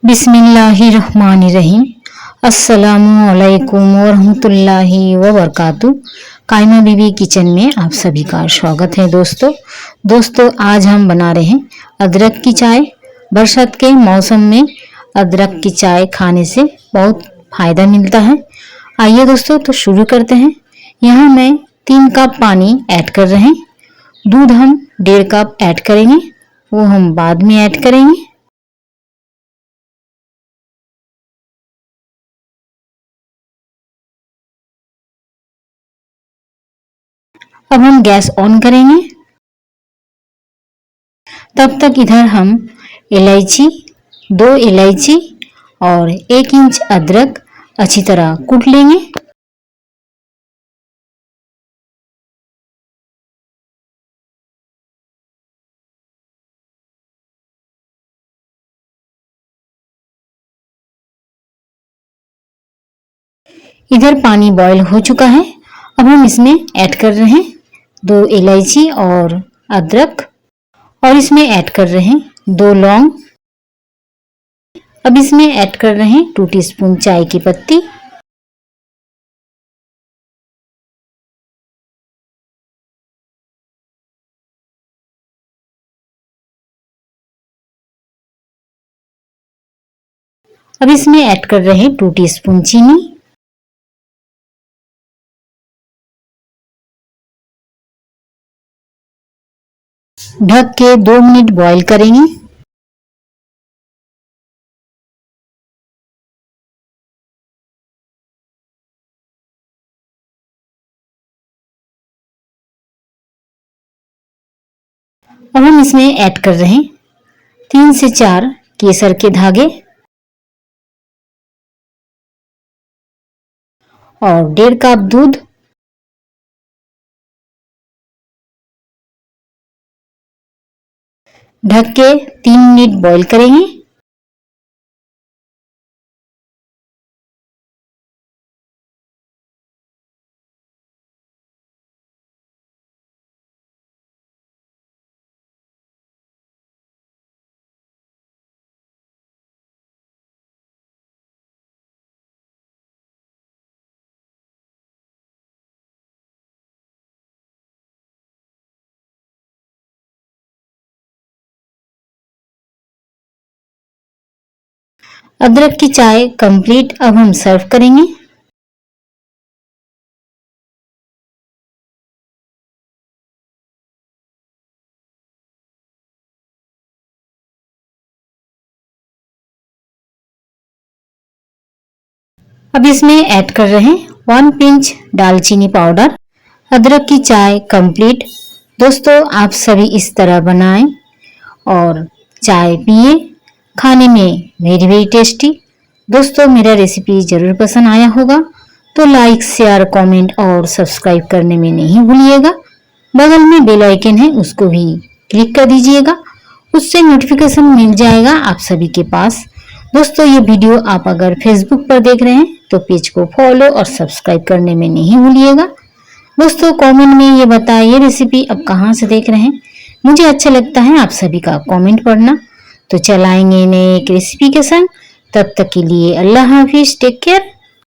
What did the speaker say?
बिस्मिल्लाहिर्रहमानिर्रहीम। अस्सलामुअलैकुम वरहमतुल्लाहि वबरकातुहू। कायमा बीबी किचन में आप सभी का स्वागत है। दोस्तों आज हम बना रहे हैं अदरक की चाय। बरसात के मौसम में अदरक की चाय खाने से बहुत फायदा मिलता है। आइए दोस्तों तो शुरू करते हैं। यहाँ मैं 3 कप पानी ऐड कर रहे हैं। दूध हम 1.5 कप ऐड करेंगे, वो हम बाद में ऐड करेंगे। अब हम गैस ऑन करेंगे। तब तक इधर हम इलायची, 2 इलायची और 1 इंच अदरक अच्छी तरह कूट लेंगे। इधर पानी बॉईल हो चुका है। अब हम इसमें ऐड कर रहे हैं 2 इलायची और अदरक, और इसमें ऐड कर रहे हैं 2 लौंग। अब इसमें ऐड कर रहे हैं 2 टीस्पून चाय की पत्ती। अब इसमें ऐड कर रहे हैं 2 टीस्पून चीनी। ढक के 2 मिनट बॉईल करेंगे। अब हम इसमें ऐड कर रहे हैं 3 से 4 केसर के धागे और 1.5 कप दूध। ढक के 3 मिनट बॉईल करेंगे। अदरक की चाय कंप्लीट। अब हम सर्व करेंगे। अब इसमें ऐड कर रहे हैं 1 पिंच दालचीनी पाउडर। अदरक की चाय कंप्लीट। दोस्तों आप सभी इस तरह बनाएं और चाय पिए, खाने में वेरी वेरी टेस्टी। दोस्तों मेरा रेसिपी जरूर पसंद आया होगा तो लाइक, शेयर, कमेंट और सब्सक्राइब करने में नहीं भूलिएगा। बगल में बेल आइकन है, उसको भी क्लिक कर दीजिएगा, उससे नोटिफिकेशन मिल जाएगा आप सभी के पास। दोस्तों ये वीडियो आप अगर फेसबुक पर देख रहे हैं तो पेज को फॉलो और सब्सक्राइब करने में नहीं भूलिएगा। दोस्तों कमेंट में ये बताएं ये रेसिपी आप कहाँ से देख रहे हैं। मुझे अच्छा लगता है आप सभी का कमेंट पढ़ना। तो चलाएंगे नए एक रेसिपी के संग। तब तक के लिए अल्लाह हाफिज, टेक केयर।